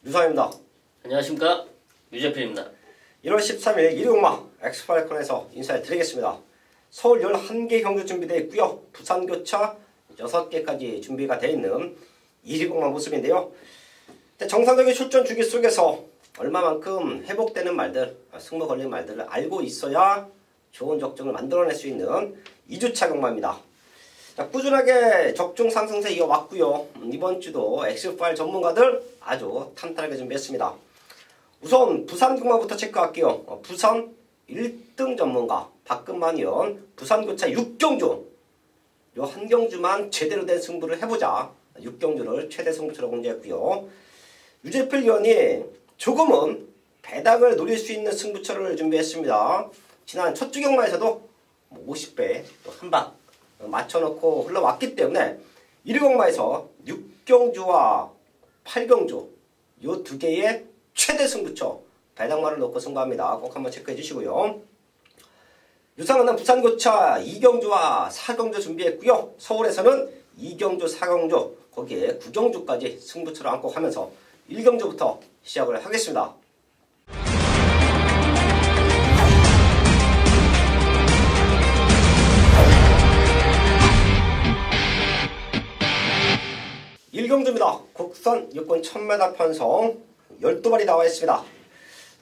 유상입니다. 안녕하십니까, 유재필입니다. 1월 13일 일요일마 엑스파일콘에서 인사드리겠습니다. 서울 11개 경주 준비되어 있고요. 부산교차 6개까지 준비가 되어 있는 220마 모습인데요. 정상적인 출전 주기 속에서 얼마만큼 회복되는 말들, 승부 걸린 말들을 알고 있어야 좋은 적중을 만들어낼 수 있는 2주차 경마입니다. 꾸준하게 적중 상승세 이어왔고요. 이번 주도 엑스파일 전문가들 아주 탄탄하게 준비했습니다. 우선 부산 경마부터 체크할게요. 부산 1등 전문가 박근만 의원 부산교차 6경주 요 한 경주만 제대로 된 승부를 해보자 6경주를 최대 승부처로 공개했고요. 유재필 의원이 조금은 배당을 노릴 수 있는 승부처를 준비했습니다. 지난 첫 주 경마에서도 50배 또 한방 맞춰놓고 흘러왔기 때문에 1위 경마에서 6경주와 8경주 요 두 개의 최대 승부처 배당말을 놓고 승부합니다. 꼭 한번 체크해 주시고요. 유상은 부산교차 2경주와 4경주 준비했고요. 서울에서는 2경주, 4경주 거기에 9경주까지 승부처를 안고 가면서 1경주부터 시작을 하겠습니다. 일경주입니다. 국선 육군 1000m 편성 12발이 나와 있습니다.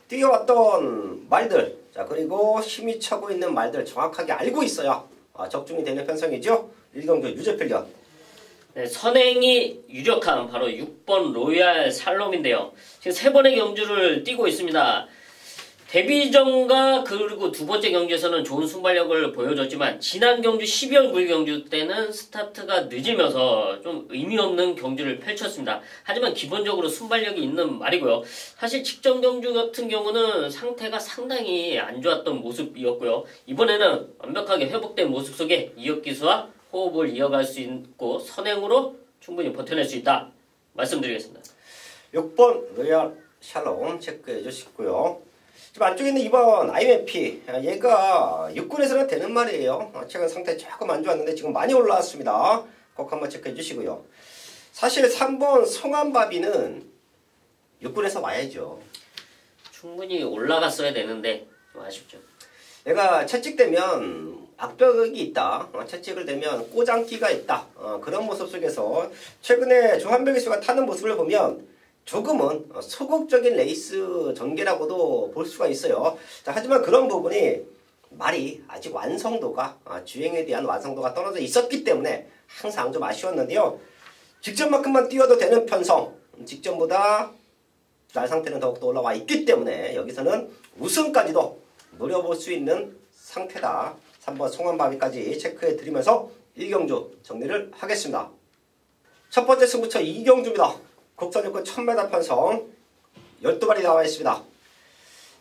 뛰어왔던 말들, 그리고 힘이 차고 있는 말들 정확하게 알고 있어야 적중이 되는 편성이죠. 일경주 유재필 의원. 네, 선행이 유력한 바로 6번 로얄 살롬인데요. 지금 3번의 경주를 뛰고 있습니다. 데뷔전과 그리고 두 번째 경주에서는 좋은 순발력을 보여줬지만 지난 경주 12월 9일 경주 때는 스타트가 늦으면서 좀 의미 없는 경주를 펼쳤습니다. 하지만 기본적으로 순발력이 있는 말이고요. 사실 직전 경주 같은 경우는 상태가 상당히 안 좋았던 모습이었고요. 이번에는 완벽하게 회복된 모습 속에 이역기수와 호흡을 이어갈 수 있고 선행으로 충분히 버텨낼 수 있다 말씀드리겠습니다. 6번 로얄 샬롬 체크해 주시고요. 지금 안쪽에 있는 2번 IMP 얘가 육군에서는 되는 말이에요. 최근 상태 조금 안 좋았는데 지금 많이 올라왔습니다. 꼭 한번 체크해 주시고요. 사실 3번 송한바비는 육군에서 와야죠. 충분히 올라갔어야 되는데 좀 아쉽죠. 얘가 채찍되면 악벽이 있다. 채찍을 대면 꼬장기가 있다. 그런 모습 속에서 최근에 조한별기수가 타는 모습을 보면 조금은 소극적인 레이스 전개라고도 볼 수가 있어요. 하지만 그런 부분이 말이 아직 완성도가 주행에 대한 완성도가 떨어져 있었기 때문에 항상 좀 아쉬웠는데요. 직전만큼만 뛰어도 되는 편성, 직전보다 날 상태는 더욱더 올라와 있기 때문에 여기서는 우승까지도 노려볼 수 있는 상태다. 3번 송한바비까지 체크해 드리면서 1경주 정리를 하겠습니다. 첫 번째 승부처 2경주입니다. 국선육군 1000m 편성 12발이 나와 있습니다.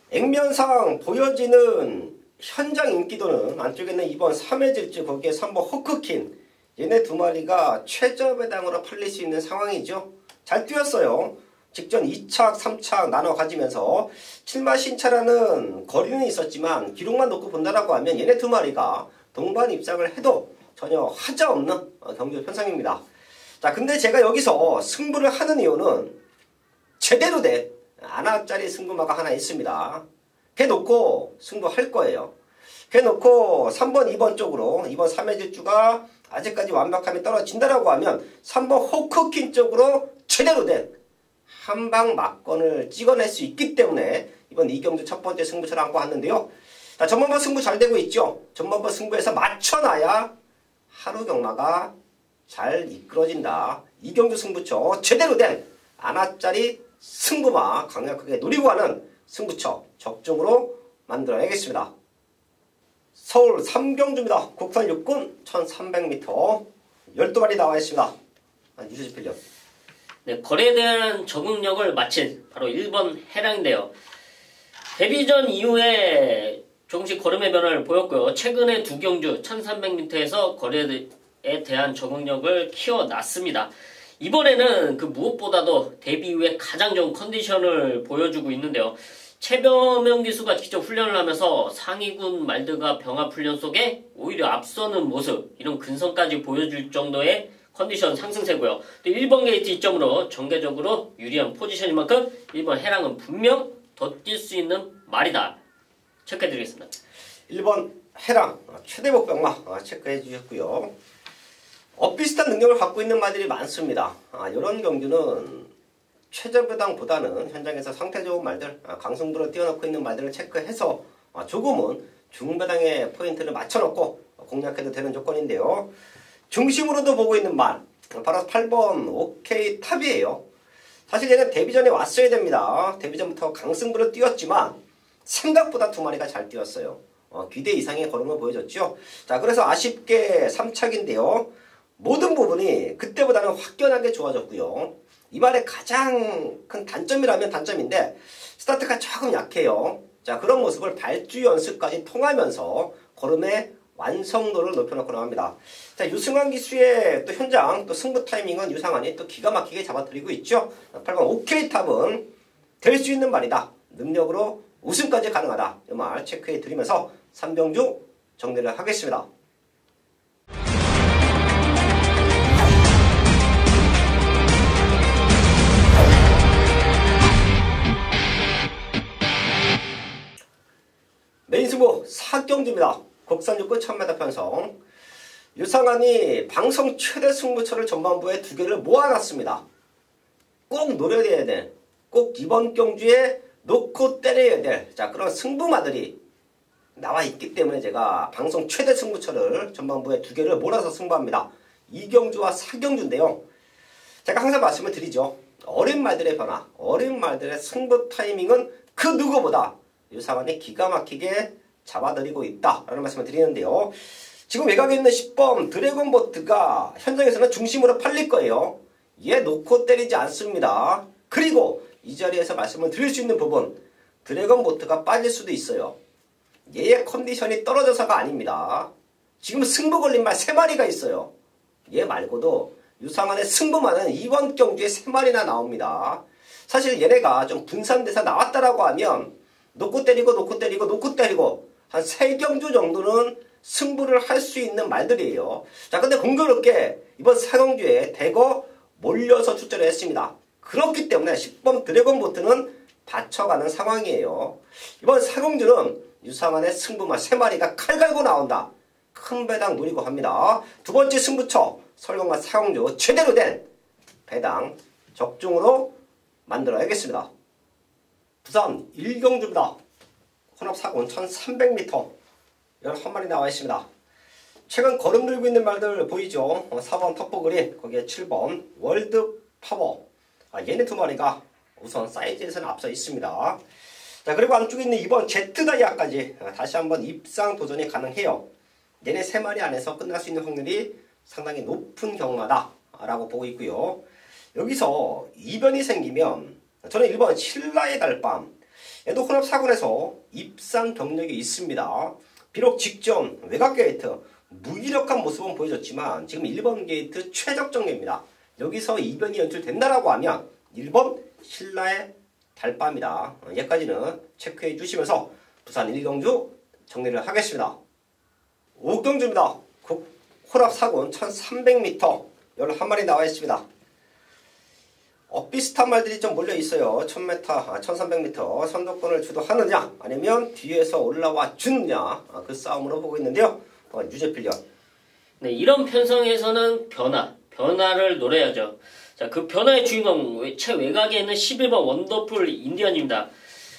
액면상 보여지는 현장 인기도는 안쪽에 있는 2번 3회 질주 거기에 3번 호크킨 얘네 두 마리가 최저 배당으로 팔릴 수 있는 상황이죠. 잘 뛰었어요. 직전 2착 3착 나눠 가지면서 7마 신차라는 거리는 있었지만 기록만 놓고 본다라고 하면 얘네 두 마리가 동반 입상을 해도 전혀 하자없는 경주 편성입니다. 근데 제가 여기서 승부를 하는 이유는 제대로 된 하나짜리 승부마가 하나 있습니다. 걔 놓고 승부할 거예요. 걔 놓고 3번, 2번 쪽으로 2번 3회 질주가 아직까지 완벽함이 떨어진다라고 하면 3번 호크킨 쪽으로 제대로 된 한방 막건을 찍어낼 수 있기 때문에 이번 2경주 첫 번째 승부처를 안고 왔는데요. 전반부 승부 잘 되고 있죠. 전반부 승부에서 맞춰놔야 하루 경마가 잘 이끌어진다. 2경주 승부처 제대로 된 하나짜리 승부마 강력하게 노리고 가는 승부처 적중으로 만들어내겠습니다. 서울 3경주입니다. 국산 육군 1300m 12발이 나와 있습니다. 유재필 의원. 네, 거래에 대한 적응력을 마친 바로 1번 해랑인데요. 데뷔전 이후에 조금씩 걸음의 변화를 보였고요. 최근에 두 경주 1300m에서 거래에 대한 적응력을 키워놨습니다. 이번에는 그 무엇보다도 데뷔 이후에 가장 좋은 컨디션을 보여주고 있는데요. 최병명 기수가 직접 훈련을 하면서 상위군 말들과 병합 훈련 속에 오히려 앞서는 모습, 이런 근성까지 보여줄 정도의 컨디션 상승세고요. 또 1번 게이트 이점으로 전개적으로 유리한 포지션인 만큼 1번 해랑은 분명 더 뛸 수 있는 말이다. 체크해드리겠습니다. 1번 해랑 최대 목병마 체크해 주셨고요. 비슷한 능력을 갖고 있는 말들이 많습니다. 이런 경주는 최저배당보다는 현장에서 상태 좋은 말들, 강승부로 띄워놓고 있는 말들을 체크해서 조금은 중배당의 포인트를 맞춰놓고 공략해도 되는 조건인데요. 중심으로도 보고 있는 말, 바로 8번 OK 탑이에요. 사실 얘는 데뷔전에 왔어야 됩니다. 데뷔전부터 강승부로 뛰었지만 생각보다 두 마리가 잘 뛰었어요. 기대 이상의 걸음을 보여줬죠. 자, 그래서 아쉽게 3착인데요. 모든 부분이 그때보다는 확연하게 좋아졌고요. 이 말의 가장 큰 단점이라면 단점인데 스타트가 조금 약해요. 자, 그런 모습을 발주 연습까지 통하면서 걸음의 완성도를 높여놓고 나갑니다. 자, 유승환 기수의 또 현장 또 승부 타이밍은 유상환이 또 기가 막히게 잡아드리고 있죠. 8번 OK 탑은 될 수 있는 말이다. 능력으로 우승까지 가능하다. 이 말 체크해 드리면서 3병주 정리를 하겠습니다. 메인 승부 4경주입니다. 국산 육군 1000m 편성. 유상환이 방송 최대 승부처를 전반부에 2개를 모아놨습니다. 꼭 노려야 돼. 꼭 이번 경주에 놓고 때려야 될 그런 승부마들이 나와 있기 때문에 제가 방송 최대 승부처를 전반부에 2개를 몰아서 승부합니다. 2경주와 4경주인데요. 제가 항상 말씀을 드리죠. 어린 말들의 변화, 어린 말들의 승부 타이밍은 그 누구보다 유상환이 기가 막히게 잡아드리고 있다라는 말씀을 드리는데요. 지금 외곽에 있는 10번 드래곤보트가 현장에서는 중심으로 팔릴 거예요. 얘 놓고 때리지 않습니다. 그리고 이 자리에서 말씀을 드릴 수 있는 부분, 드래곤보트가 빠질 수도 있어요. 얘의 컨디션이 떨어져서가 아닙니다. 지금 승부 걸린 말 3마리가 있어요. 얘 말고도 유상환의 승부만은 이번 경주에 3마리나 나옵니다. 사실 얘네가 좀 분산돼서 나왔다라고 하면 놓고 때리고 놓고 때리고 놓고 때리고 한 3경주 정도는 승부를 할 수 있는 말들이에요. 자, 근데 공교롭게 이번 4경주에 대거 몰려서 출전을 했습니다. 그렇기 때문에 10번 드래곤보트는 받쳐가는 상황이에요. 이번 4경주는 유상환의 승부만 3마리가 칼 갈고 나온다. 큰 배당 노리고 합니다. 두 번째 승부처 설경만 4경주 제대로 된 배당 적중으로 만들어야겠습니다. 부산 1경주입니다. 혼합 사군 1300m 11마리 나와 있습니다. 최근 걸음 들고 있는 말들 보이죠? 4번 터프그린, 거기에 7번 월드파워. 얘네 2마리가 우선 사이즈에서는 앞서 있습니다. 자, 그리고 안쪽에 있는 2번 제트다이아까지 다시 한번 입상 도전이 가능해요. 얘네 3마리 안에서 끝날 수 있는 확률이 상당히 높은 경마다 라고 보고 있고요. 여기서 이변이 생기면 저는 1번 신라의 달밤, 얘도 혼합 사군에서 입상 경력이 있습니다. 비록 직전 외곽 게이트 무기력한 모습은 보여줬지만 지금 1번 게이트 최적 정례입니다. 여기서 이변이 연출된다라고 하면 1번 신라의 달밤이다. 여기까지는 체크해 주시면서 부산 1경주 정리를 하겠습니다. 5경주입니다. 혼합 사군 1300m 11마리 나와 있습니다. 비슷한 말들이 좀 몰려 있어요. 1000m, 1300m 선두권을 주도하느냐 아니면 뒤에서 올라와 주느냐 그 싸움으로 보고 있는데요. 유재필련. 네, 이런 편성에서는 변화를 노려야죠. 자, 그 변화의 주인공 최외곽에 있는 11번 원더풀 인디언입니다.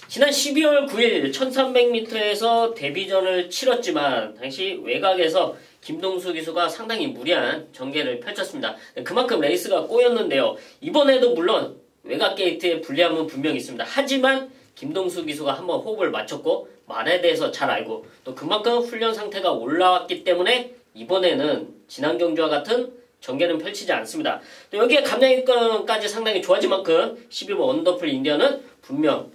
지난 12월 9일 1300m에서 데뷔전을 치렀지만 당시 외곽에서 김동수 기수가 상당히 무리한 전개를 펼쳤습니다. 그만큼 레이스가 꼬였는데요. 이번에도 물론 외곽 게이트의 불리함은 분명히 있습니다. 하지만 김동수 기수가 한번 호흡을 맞췄고 말에 대해서 잘 알고 또 그만큼 훈련 상태가 올라왔기 때문에 이번에는 지난 경주와 같은 전개는 펼치지 않습니다. 또 여기에 감량일권까지 상당히 좋아진 만큼 12번 원더풀 인디언은 분명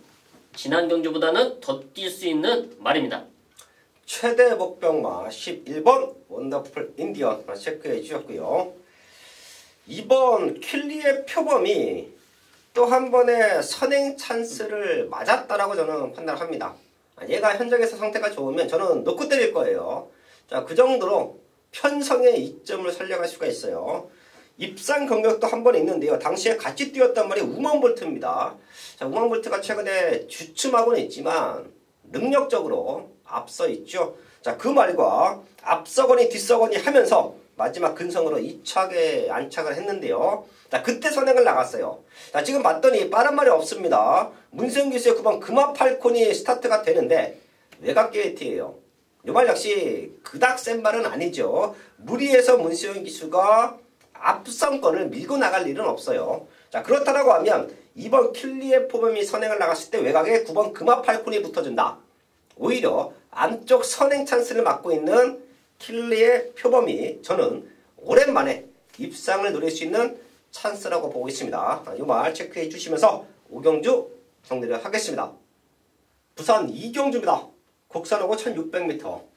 지난 경주보다는 더 뛸 수 있는 말입니다. 최대 목병마 11번 원더풀 인디언 체크해 주셨고요. 2번 킬리의 표범이 또 한 번의 선행 찬스를 맞았다라고 저는 판단합니다. 얘가 현장에서 상태가 좋으면 저는 놓고 때릴 거예요. 자, 그 정도로 편성의 이점을 살려갈 수가 있어요. 입상 경력도 한 번 있는데요. 당시에 같이 뛰었단 말이 우먼볼트입니다. 자, 우먼볼트가 최근에 주춤하고는 있지만 능력적으로 앞서 있죠. 자, 그 말과 앞서거니 뒤서거니 하면서 마지막 근성으로 2차에 안착을 했는데요. 자, 그때 선행을 나갔어요. 자, 지금 봤더니 빠른 말이 없습니다. 문세영 기수의 9번 금화팔콘이 스타트가 되는데 외곽 게이트예요. 이 말 역시 그닥 센 말은 아니죠. 무리해서 문세영 기수가 앞선권을 밀고 나갈 일은 없어요. 자, 그렇다라고 하면 이번 킬리의 포범이 선행을 나갔을 때 외곽에 9번 금화팔콘이 붙어준다. 오히려 안쪽 선행 찬스를 맡고 있는 킬리의 표범이 저는 오랜만에 입상을 노릴 수 있는 찬스라고 보고 있습니다. 이 말 체크해 주시면서 오경주 정리를 하겠습니다. 부산 이경주입니다. 국산하고 1600m.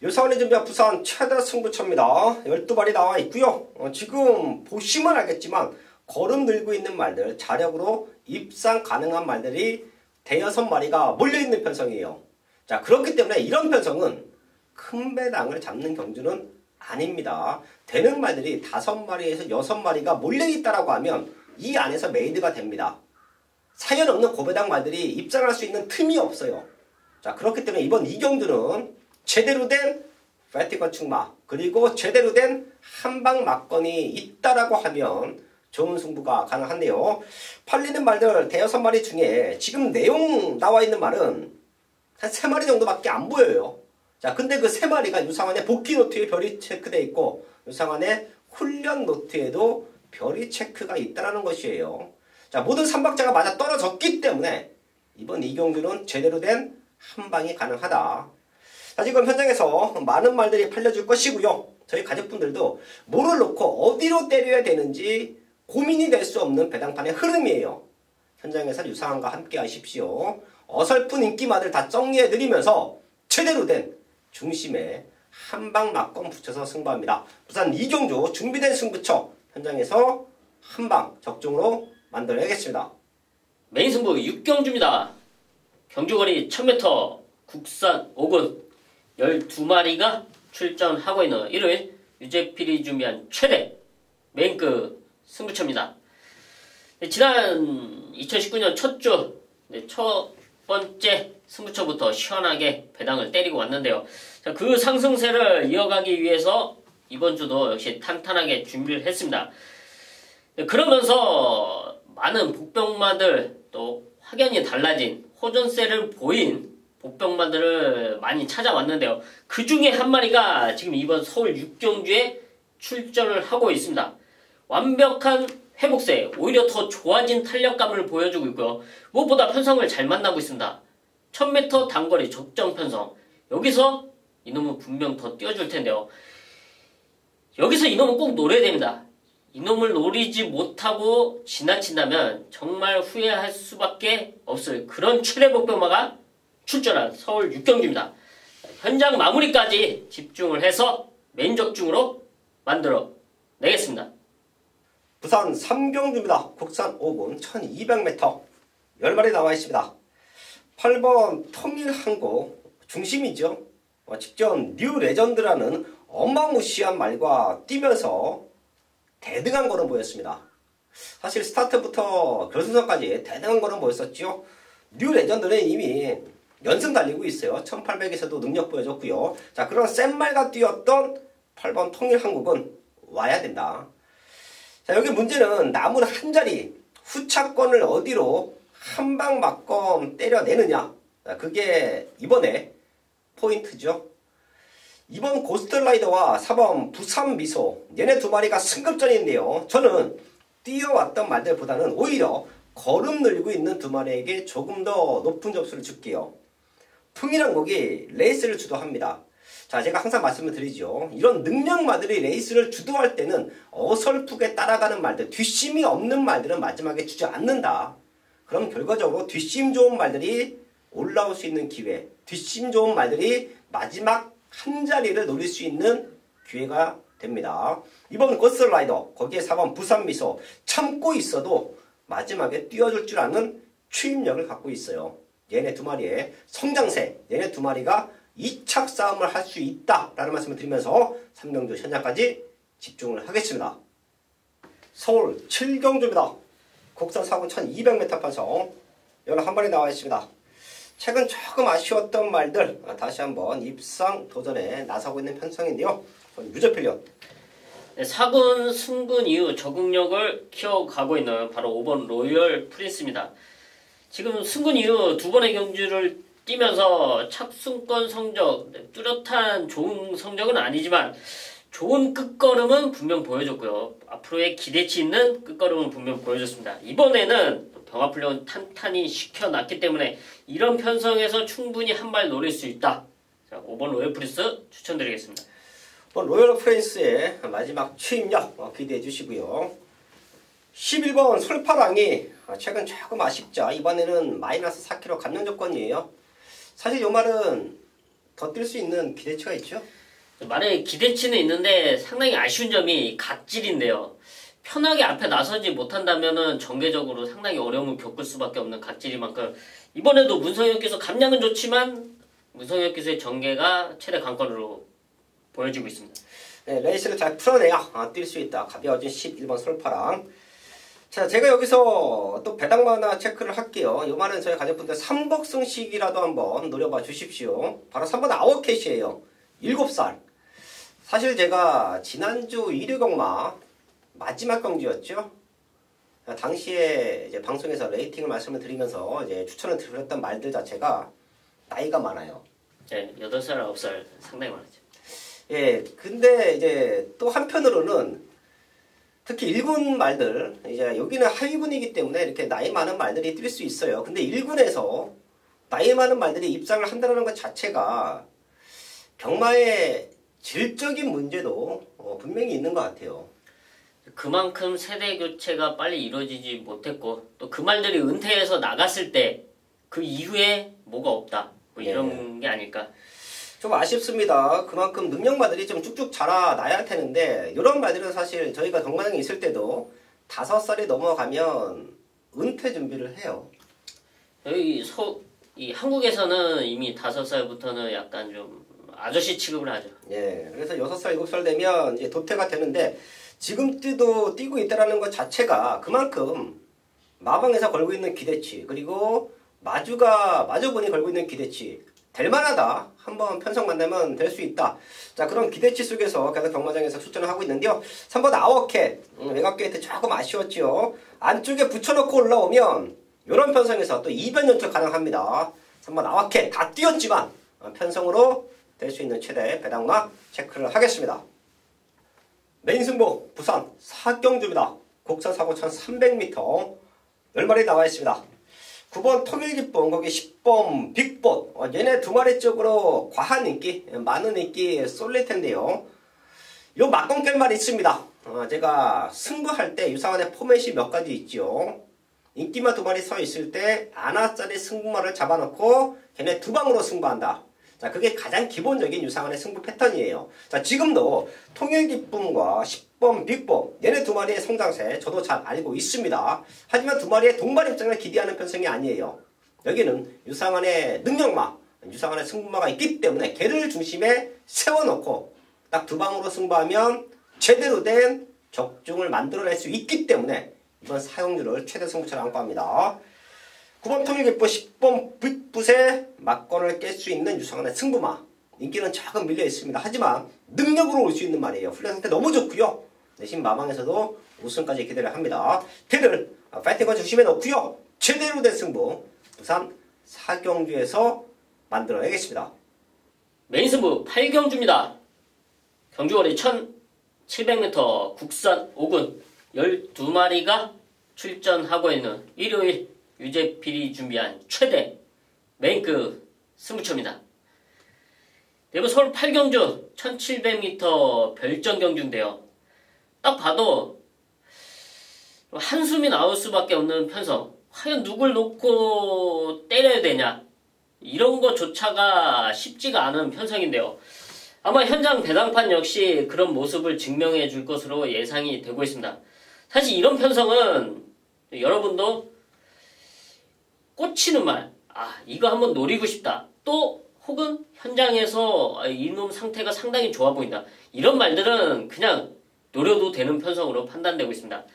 요사원이 준비한 부산 최다 승부처입니다. 12발이 나와 있고요. 지금 보시면 알겠지만 걸음 늘고 있는 말들, 자력으로 입상 가능한 말들이 대여섯 마리가 몰려있는 편성이에요. 자, 그렇기 때문에 이런 편성은 큰 배당을 잡는 경주는 아닙니다. 되는 말들이 5마리에서 6마리가 몰려있다라고 하면 이 안에서 메이드가 됩니다. 사연 없는 고배당 말들이 입장할 수 있는 틈이 없어요. 자, 그렇기 때문에 이번 이경주는 제대로 된 패티건 충마 그리고 제대로 된 한방 막건이 있다라고 하면 좋은 승부가 가능한데요. 팔리는 말들 대여섯 마리 중에 지금 내용 나와 있는 말은 한 3마리 정도밖에 안 보여요. 자, 근데 그 3마리가 유상환의 복귀 노트에 별이 체크되어 있고 유상환의 훈련 노트에도 별이 체크가 있다라는 것이에요. 자, 모든 삼박자가 맞아 떨어졌기 때문에 이번 이경주는 제대로 된 한방이 가능하다. 자, 지금 현장에서 많은 말들이 팔려줄 것이고요. 저희 가족분들도 뭐를 놓고 어디로 때려야 되는지 고민이 될 수 없는 배당판의 흐름이에요. 현장에서 유상환과 함께 하십시오. 어설픈 인기마들 다 정리해드리면서 제대로 된 중심에 한방 막건 붙여서 승부합니다. 부산 이경주 준비된 승부처 현장에서 한방 적중으로 만들어야겠습니다. 메인 승부 6경주입니다. 경주거리 1000m 국산 5군 12마리가 출전하고 있는 일요일 유재필이 준비한 최대 메인급 승부처입니다. 지난 2019년 첫 주 첫 번째 승부처부터 시원하게 배당을 때리고 왔는데요. 자, 그 상승세를 이어가기 위해서 이번 주도 역시 탄탄하게 준비를 했습니다. 그러면서 많은 복병마들 또 확연히 달라진 호전세를 보인 복병마들을 많이 찾아왔는데요. 그 중에 한 마리가 지금 이번 서울 6경주에 출전을 하고 있습니다. 완벽한 회복세, 오히려 더 좋아진 탄력감을 보여주고 있고요. 무엇보다 편성을 잘 만나고 있습니다. 1000m 단거리 적정 편성. 여기서 이놈은 분명 더 뛰어줄 텐데요. 여기서 이놈은 꼭 노려야 됩니다. 이놈을 노리지 못하고 지나친다면 정말 후회할 수밖에 없을 그런 최대 복병마가 출전한 서울 6경주입니다. 현장 마무리까지 집중을 해서 메인 적중으로 만들어 내겠습니다. 부산 3경주입니다. 국산 5군 1200m 10마리 나와 있습니다. 8번 통일항공 중심이죠. 직전 뉴 레전드라는 어마무시한 말과 뛰면서 대등한 거는 보였습니다. 사실 스타트부터 결승선까지 대등한 거는 보였었죠. 뉴 레전드는 이미 연승 달리고 있어요. 1800에서도 능력 보여줬고요. 자, 그런 센 말과 뛰었던 8번 통일항공은 와야 된다. 자, 여기 문제는 남은 한 자리 후차권을 어디로 한방 막검 때려내느냐. 자, 그게 이번에 포인트죠. 이번 고스트라이더와 4번 부산미소 얘네 두 마리가 승급전인데요. 저는 뛰어왔던 말들보다는 오히려 걸음 늘고 있는 두 마리에게 조금 더 높은 점수를 줄게요. 통일항공이 레이스를 주도합니다. 자, 제가 항상 말씀을 드리죠. 이런 능력마들이 레이스를 주도할 때는 어설프게 따라가는 말들, 뒷심이 없는 말들은 마지막에 주지 않는다. 그럼 결과적으로 뒷심 좋은 말들이 올라올 수 있는 기회, 뒷심 좋은 말들이 마지막 한 자리를 노릴 수 있는 기회가 됩니다. 이번 고스트라이더, 거기에 4번 부산미소 참고 있어도 마지막에 뛰어줄 줄 아는 추임력을 갖고 있어요. 얘네 두 마리의 성장세, 얘네 두 마리가 2착 싸움을 할 수 있다라는 말씀을 드리면서 3경주 현장까지 집중을 하겠습니다. 서울 7경주입니다. 국산 4군 1200m 편성. 여기는 한 번에 나와 있습니다. 최근 조금 아쉬웠던 말들 다시 한번 입상 도전에 나서고 있는 편성인데요. 유저필련. 네, 4군 승군 이후 적응력을 키워가고 있는 바로 5번 로열 프린스입니다. 지금 승군 이후 두 번의 경주를 뛰면서 착순권 성적, 뚜렷한 좋은 성적은 아니지만 좋은 끝걸음은 분명 보여줬고요. 앞으로의 기대치 있는 끝걸음은 분명 보여줬습니다. 이번에는 병합훈련 탄탄히 시켜놨기 때문에 이런 편성에서 충분히 한 발 노릴 수 있다. 자, 5번 로열 프린스 추천드리겠습니다. 로열 프린스의 마지막 취임력 기대해 주시고요. 11번 솔파랑이 최근 조금 아쉽죠. 이번에는 마이너스 4kg 감량 조건이에요. 사실 이 말은 더 뛸 수 있는 기대치가 있죠. 말에 기대치는 있는데 상당히 아쉬운 점이 각질인데요. 편하게 앞에 나서지 못한다면은 전개적으로 상당히 어려움을 겪을 수밖에 없는 각질이만큼 이번에도 문성혁께서 감량은 좋지만 문성혁께서의 전개가 최대 관건으로 보여지고 있습니다. 네, 레이스를 잘 풀어내야 뛸 수 있다. 가벼워진 11번 솔파랑. 자, 제가 여기서 또 배당만 하나 체크를 할게요. 이 말은 저희 가족분들 삼복승식이라도 한번 노려봐 주십시오. 바로 3번 아워캣이에요. 7살. 사실 제가 지난주 1위 경마 마지막 경주였죠. 당시에 이제 방송에서 레이팅을 말씀을 드리면서 이제 추천을 드렸던 말들 자체가 나이가 많아요. 네, 8살, 9살 상당히 많았죠. 예, 근데 이제 또 한편으로는 특히 1군 말들, 이제 여기는 하위군이기 때문에 이렇게 나이 많은 말들이 뛸 수 있어요. 근데 1군에서 나이 많은 말들이 입상을 한다는 것 자체가 경마의 질적인 문제도 분명히 있는 것 같아요. 그만큼 세대 교체가 빨리 이루어지지 못했고 또 그 말들이 은퇴해서 나갔을 때 그 이후에 뭐가 없다. 뭐 이런 게 아닐까. 좀 아쉽습니다. 그만큼 능력마들이 좀 쭉쭉 자라나야 되는데 이런 말들은 사실 저희가 경마장에 있을 때도 5살이 넘어가면 은퇴 준비를 해요. 이 한국에서는 이미 5살부터는 약간 좀 아저씨 취급을 하죠. 예, 그래서 6살, 7살 되면 이제 도태가 되는데 지금 뛰고 있다는 것 자체가 그만큼 마방에서 걸고 있는 기대치 그리고 마주분이 걸고 있는 기대치 될 만하다. 한번 편성 만나면 될 수 있다. 자, 그런 기대치 속에서 계속 경마장에서 추천을 하고 있는데요. 3번 아워캣. 외곽 게이트 조금 아쉬웠죠. 안쪽에 붙여놓고 올라오면 이런 편성에서 또 2변 연출 가능합니다. 3번 아워캣 다 뛰었지만 편성으로 될 수 있는 최대 배당마 체크를 하겠습니다. 메인 승부 부산 사경주입니다. 국산 사고 1300m 10마리 나와 있습니다. 9번 통일기쁨 거기 10번 빅봇 얘네 두 마리 쪽으로 과한 인기 많은 인기 쏠릴 텐데요. 요 막공 결말 있습니다. 제가 승부할 때 유사한의 포맷이 몇 가지 있죠. 인기만 두 마리 서 있을 때 아나짜리 승부마를 잡아놓고 걔네 두 방으로 승부한다. 자, 그게 가장 기본적인 유상한의 승부 패턴이에요. 자, 지금도 통일기쁨과 10번 빅범 얘네 두 마리의 성장세 저도 잘 알고 있습니다. 하지만 두 마리의 동반 입장을 기대하는 편성이 아니에요. 여기는 유상한의 능력마, 유상한의 승부마가 있기 때문에 걔를 중심에 세워놓고 딱 두 방으로 승부하면 제대로 된 적중을 만들어낼 수 있기 때문에 이번 사용률을 최대 승부처로 안고 합니다. 9번 통일기쁨 10번 빅붓의 막건을 깰 수 있는 유상한의 승부마. 인기는 조금 밀려 있습니다. 하지만 능력으로 올 수 있는 말이에요. 훈련 상태 너무 좋고요. 내신 마방에서도 우승까지 기대를 합니다. 걔를 파이팅과 중심에 놓고요. 제대로 된 승부 부산 사경주에서 만들어내겠습니다. 메인 승부 8경주입니다. 경주거리 1700m 국산 5군 12마리가 출전하고 있는 일요일 유재필이 준비한 최대 메인급 승부처입니다. 대구 서울 8경주 1700m 별정 경주인데요. 딱 봐도 한숨이 나올 수밖에 없는 편성. 과연 누굴 놓고 때려야 되냐 이런 것조차가 쉽지가 않은 편성인데요. 아마 현장 배당판 역시 그런 모습을 증명해 줄 것으로 예상이 되고 있습니다. 사실 이런 편성은 여러분도 꽂히는 말, 이거 한번 노리고 싶다. 또 혹은 현장에서 이놈 상태가 상당히 좋아 보인다. 이런 말들은 그냥 노려도 되는 편성으로 판단되고 있습니다.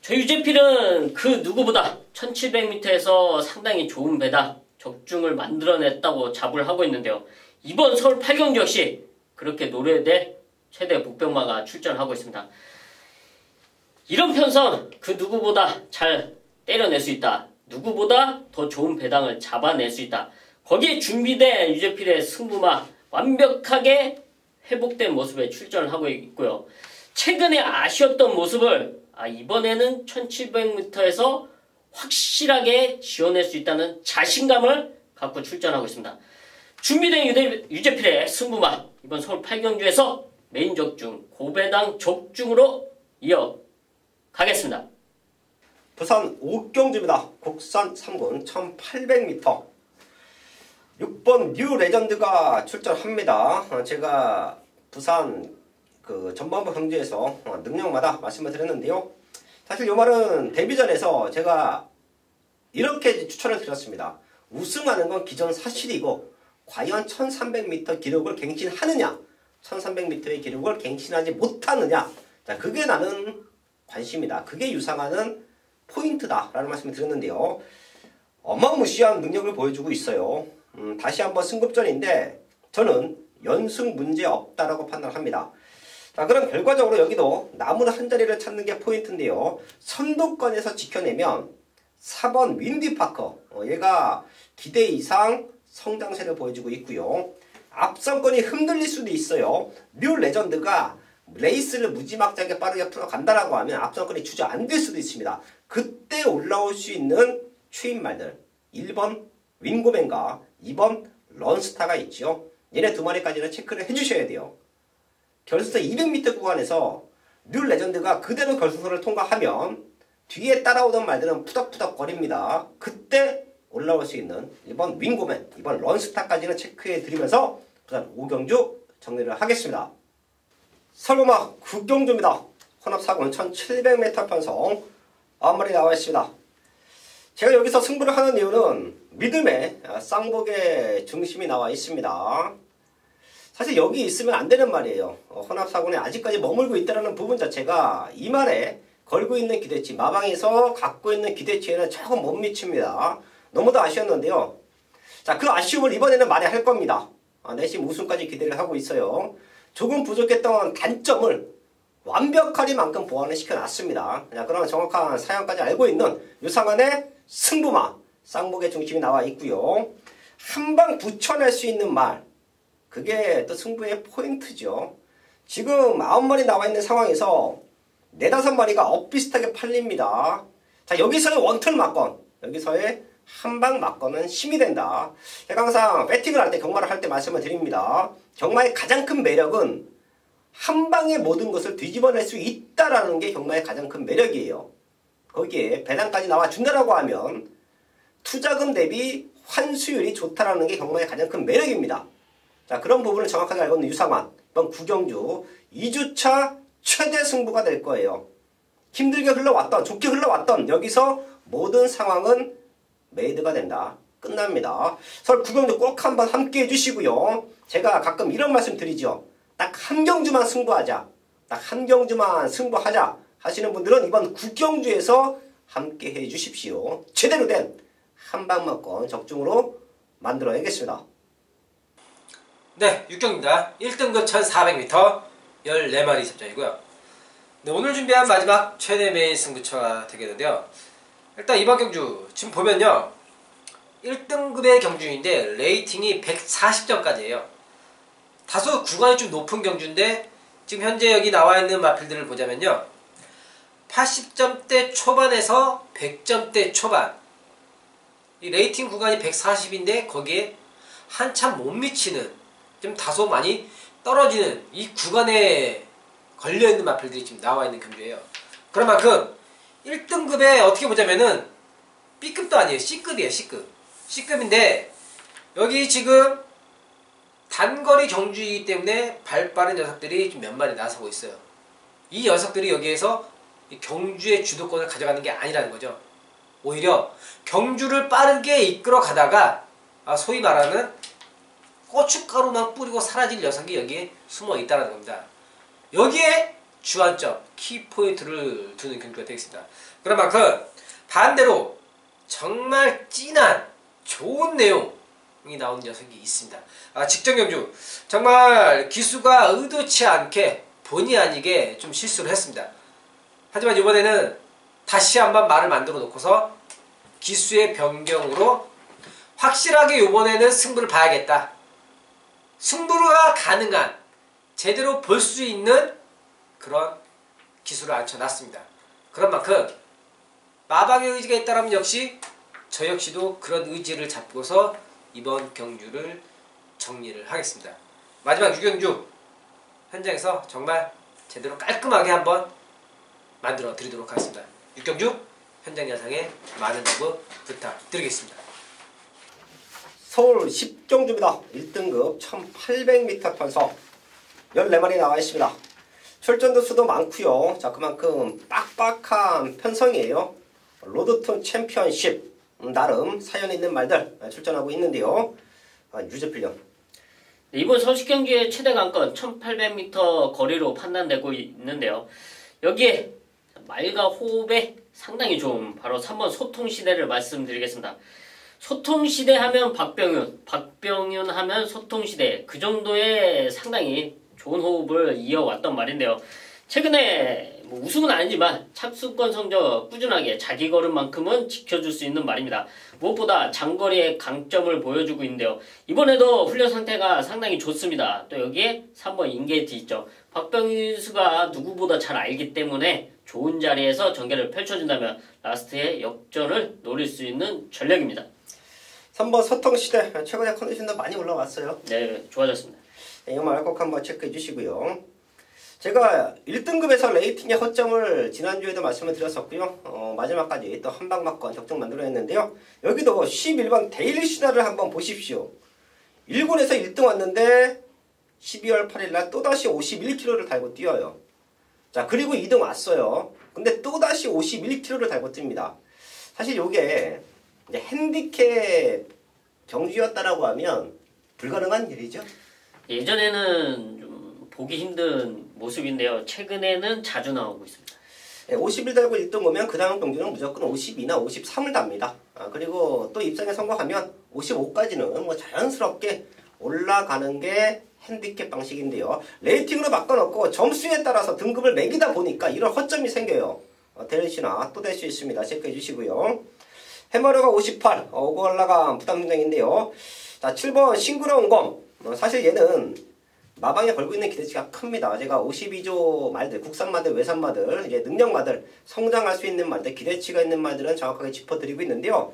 저 유재필은 그 누구보다 1700m에서 상당히 좋은 배다 적중을 만들어냈다고 자부를 하고 있는데요. 이번 서울 8경주 역시 그렇게 노려될 최대 복병마가 출전하고 있습니다. 이런 편성 그 누구보다 잘 때려낼 수 있다. 누구보다 더 좋은 배당을 잡아낼 수 있다. 거기에 준비된 유재필의 승부마 완벽하게 회복된 모습에 출전을 하고 있고요. 최근에 아쉬웠던 모습을 이번에는 1700m에서 확실하게 지어낼 수 있다는 자신감을 갖고 출전하고 있습니다. 준비된 유재필의 승부마 이번 서울 8경주에서 메인 적중, 고배당 적중으로 이어가겠습니다. 부산 5경주입니다. 국산 3군 1800m 6번 뉴 레전드가 출전합니다. 제가 부산 그 전반부 경주에서 능력마다 말씀을 드렸는데요. 사실 이 말은 데뷔전에서 제가 이렇게 추천을 드렸습니다. 우승하는 건 기존 사실이고 과연 1300m 기록을 갱신하느냐 1300m의 기록을 갱신하지 못하느냐 자 그게 나는 관심이다. 그게 유상하는 포인트다 라는 말씀을 드렸는데요. 어마무시한 능력을 보여주고 있어요. 다시 한번 승급전인데 저는 연승 문제 없다라고 판단합니다. 자 그럼 결과적으로 여기도 남은 한 자리를 찾는 게 포인트인데요. 선두권에서 지켜내면 4번 윈디파커 얘가 기대 이상 성장세를 보여주고 있고요. 앞선권이 흔들릴 수도 있어요. 뉴 레전드가 레이스를 무지막지하게 빠르게 풀어간다라고 하면 앞선권이 주저앉을 수도 있습니다. 그때 올라올 수 있는 추임말들 1번 윙고맨과 2번 런스타가 있죠. 얘네 두 마리까지는 체크를 해주셔야 돼요. 결승선 200m 구간에서 뉴 레전드가 그대로 결승선을 통과하면 뒤에 따라오던 말들은 푸덕푸덕 거립니다. 그때 올라올 수 있는 1번 윙고맨, 2번 런스타까지는 체크해 드리면서 부산 5경주 정리를 하겠습니다. 설마 9경주입니다. 혼합 4군 1700m 편성 앞머리 나와 있습니다. 제가 여기서 승부를 하는 이유는 믿음의 쌍복의 중심이 나와 있습니다. 사실 여기 있으면 안 되는 말이에요. 혼합 4군에 아직까지 머물고 있다는 부분 자체가 이 말에 걸고 있는 기대치, 마방에서 갖고 있는 기대치에는 조금 못 미칩니다. 너무도 아쉬웠는데요. 자, 그 아쉬움을 이번에는 만회할 겁니다. 내심 우승까지 기대를 하고 있어요. 조금 부족했던 단점을 완벽하리만큼 보완을 시켜놨습니다. 그런 정확한 사양까지 알고 있는 유상한의 승부마, 쌍복의 중심이 나와 있고요. 한 방 붙여낼 수 있는 말, 그게 또 승부의 포인트죠. 지금 9마리 나와 있는 상황에서 4~5마리가 엇비슷하게 팔립니다. 자, 여기서의 원툴 막건, 여기서의 한방 막건은 힘이 된다. 제가 항상 배팅을 할 때, 경마를 할 때 말씀을 드립니다. 경마의 가장 큰 매력은 한 방에 모든 것을 뒤집어낼 수 있다라는 게 경마의 가장 큰 매력이에요. 거기에 배당까지 나와준다라고 하면 투자금 대비 환수율이 좋다라는 게 경마의 가장 큰 매력입니다. 자, 그런 부분을 정확하게 알고 있는 유상환. 이번 9경주 2주차 최대 승부가 될 거예요. 힘들게 흘러왔던, 좋게 흘러왔던 여기서 모든 상황은 메이드가 된다. 끝납니다. 서울 9경주 꼭 한번 함께 해주시고요. 제가 가끔 이런 말씀 드리죠. 딱 한 경주만 승부하자. 딱 한 경주만 승부하자 하시는 분들은 이번 9경주에서 함께 해주십시오. 제대로 된 한방막건 적중으로 만들어야겠습니다. 네, 6경입니다. 1등급 1400m 14마리 접전이고요. 네, 오늘 준비한 마지막 최대 메인 승부처가 되겠는데요. 일단 이번 경주 지금 보면요, 1등급의 경주인데 레이팅이 140점까지예요. 다소 구간이 좀 높은 경주인데 지금 현재 여기 나와 있는 마필들을 보자면요, 80점대 초반에서 100점대 초반, 이 레이팅 구간이 140인데 거기에 한참 못 미치는, 좀 다소 많이 떨어지는 이 구간에 걸려있는 마필들이 지금 나와 있는 경주예요. 그런 만큼 1등급에 어떻게 보자면은 B급도 아니에요. C급이에요. C급. C급인데 여기 지금 단거리 경주이기 때문에 발 빠른 녀석들이 좀 몇 마리 나서고 있어요. 이 녀석들이 여기에서 경주의 주도권을 가져가는 게 아니라는 거죠. 오히려 경주를 빠르게 이끌어 가다가 소위 말하는 고춧가루만 뿌리고 사라질 녀석이 여기에 숨어 있다는 겁니다. 여기에 주안점, 키포인트를 두는 경기가 되겠습니다. 그런 만큼 반대로 정말 진한 좋은 내용이 나오는 녀석이 있습니다. 직전 경주 정말 기수가 의도치 않게 본의 아니게 좀 실수를 했습니다. 하지만 이번에는 다시 한번 말을 만들어 놓고서 기수의 변경으로 확실하게 이번에는 승부를 봐야겠다. 승부가 가능한 제대로 볼 수 있는 그런 기수를 앉혀놨습니다. 그런 만큼 마방의 의지가 있다면 역시 저 역시도 그런 의지를 잡고서 이번 경주를 정리를 하겠습니다. 마지막 6경주 현장에서 정말 제대로 깔끔하게 한번 만들어 드리도록 하겠습니다. 6경주 현장 야상에 많은 응원 부탁드리겠습니다. 서울 10경주입니다. 1등급 1800m 편성 14마리 나와 있습니다. 출전도 수도 많고요. 자, 그만큼 빡빡한 편성이에요. 로드톤 챔피언십 나름 사연 있는 말들 출전하고 있는데요. 유저필령. 이번 선수 경기의 최대 관건 1800m 거리로 판단되고 있는데요. 여기에 말과 호흡에 상당히 좋은 바로 3번 소통시대를 말씀드리겠습니다. 소통시대 하면 박병윤 하면 소통시대, 그 정도의 상당히 좋은 호흡을 이어왔던 말인데요. 최근에 우승은 아니지만 착수권 성적 꾸준하게 자기 걸음만큼은 지켜줄 수 있는 말입니다. 무엇보다 장거리의 강점을 보여주고 있는데요. 이번에도 훈련 상태가 상당히 좋습니다. 또 여기에 3번 인게이트 있죠. 박병윤 수가 누구보다 잘 알기 때문에 좋은 자리에서 전개를 펼쳐준다면 라스트에 역전을 노릴 수 있는 전략입니다. 3번 소통시대 최근에 컨디션도 많이 올라왔어요. 네, 좋아졌습니다. 이 말 꼭 한번 체크해 주시고요. 제가 1등급에서 레이팅의 허점을 지난주에도 말씀을 드렸었고요. 마지막까지 또 한방 맞건 적정 만들어냈는데요. 여기도 11번 데일리 시나를 한번 보십시오. 1군에서 1등 왔는데 12월 8일날 또다시 51km를 달고 뛰어요. 자, 그리고 2등 왔어요. 근데 또다시 51km를 달고 뜁니다. 사실 요게 이제 핸디캡 경주였다라고 하면 불가능한 일이죠. 예전에는 좀 보기 힘든 모습인데요. 최근에는 자주 나오고 있습니다. 50일 달고 1등 오면 그 다음 경주는 무조건 52나 53을 답니다. 그리고 또 입상에 성공하면 55까지는 뭐 자연스럽게 올라가는 게 핸디캡 방식인데요. 레이팅으로 바꿔놓고 점수에 따라서 등급을 매기다 보니까 이런 허점이 생겨요. 데일리시나 또 될 수 있습니다. 체크해 주시고요. 해머러가 58, 오고 올라간 부담승장인데요. 자, 7번 싱그러운 검. 사실 얘는 마방에 걸고 있는 기대치가 큽니다. 제가 52조 말들, 국산 말들, 외산 말들, 이제 능력 말들, 성장할 수 있는 말들, 기대치가 있는 말들은 정확하게 짚어드리고 있는데요.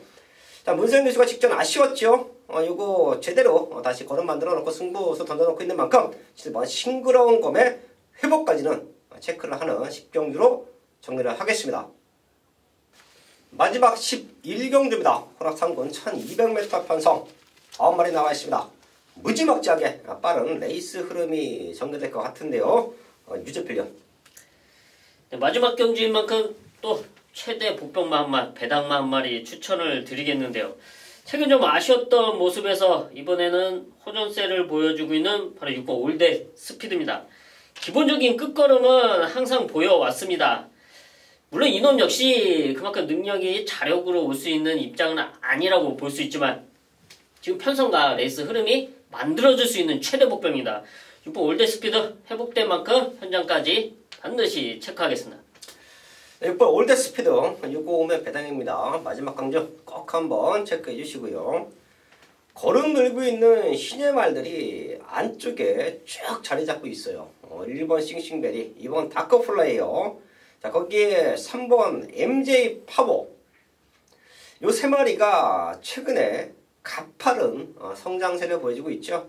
자, 문세영 교수가 직전 아쉬웠죠. 요거 제대로 다시 걸음 만들어 놓고 승부수 던져놓고 있는 만큼 7번 싱그러운 검의 회복까지는 체크를 하는 10경주로 정리를 하겠습니다. 마지막 11경주입니다. 호락상군 1200m 편성 9마리 나와 있습니다. 무지막지하게 빠른 레이스 흐름이 전개될 것 같은데요. 유저필령. 네, 마지막 경주인 만큼 또 최대 복병마 한 마리, 배당마 한 마리 추천을 드리겠는데요. 최근 좀 아쉬웠던 모습에서 이번에는 호전세를 보여주고 있는 바로 6번 올드 스피드입니다. 기본적인 끝걸음은 항상 보여왔습니다. 물론 이놈 역시 그만큼 능력이 자력으로 올 수 있는 입장은 아니라고 볼 수 있지만 지금 편성과 레이스 흐름이 만들어줄 수 있는 최대 복병입니다. 6번 올드 스피드 회복된 만큼 현장까지 반드시 체크하겠습니다. 6번 올드 스피드 655면 배당입니다. 마지막 강조 꼭 한번 체크해 주시고요. 걸음 들고 있는 신의 말들이 안쪽에 쭉 자리 잡고 있어요. 1번 싱싱베리, 2번 다크플라이어, 자, 거기에 3번 MJ 파보. 요 세 마리가 최근에 가파른 성장세를 보여주고 있죠.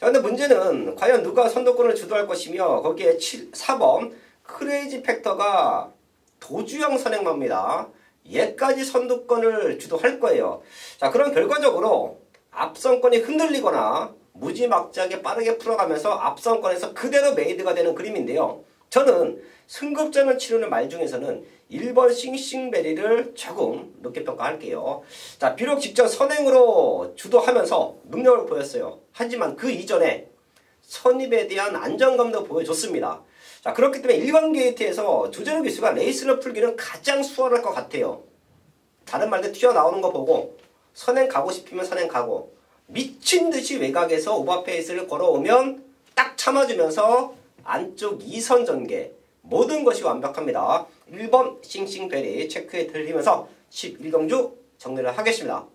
자, 근데 문제는 과연 누가 선두권을 주도할 것이며 거기에 4번 크레이지 팩터가 도주형 선행마입니다. 얘까지 선두권을 주도할 거예요. 자, 그럼 결과적으로 앞선권이 흔들리거나 무지막지하게 빠르게 풀어가면서 앞선권에서 그대로 메이드가 되는 그림인데요. 저는 승급전을 치르는 말 중에서는 1번 싱싱베리를 조금 높게 평가할게요. 자, 비록 직전 선행으로 주도하면서 능력을 보였어요. 하지만 그 이전에 선입에 대한 안정감도 보여줬습니다. 자, 자, 그렇기 때문에 일반 게이트에서 조재료 기수가 레이스를 풀기는 가장 수월할 것 같아요. 다른 말들 튀어나오는 거 보고 선행 가고 싶으면 선행 가고 미친듯이 외곽에서 오버페이스를 걸어오면 딱 참아주면서 안쪽 2선 전개 모든 것이 완벽합니다. 1번 싱싱베리 체크에 들리면서 11경주 정리를 하겠습니다.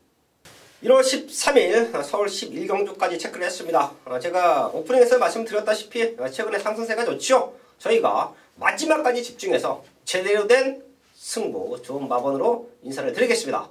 1월 13일 서울 11경주까지 체크를 했습니다. 제가 오프닝에서 말씀드렸다시피 최근에 상승세가 좋죠. 저희가 마지막까지 집중해서 제대로 된 승부 좋은 마번으로 인사를 드리겠습니다.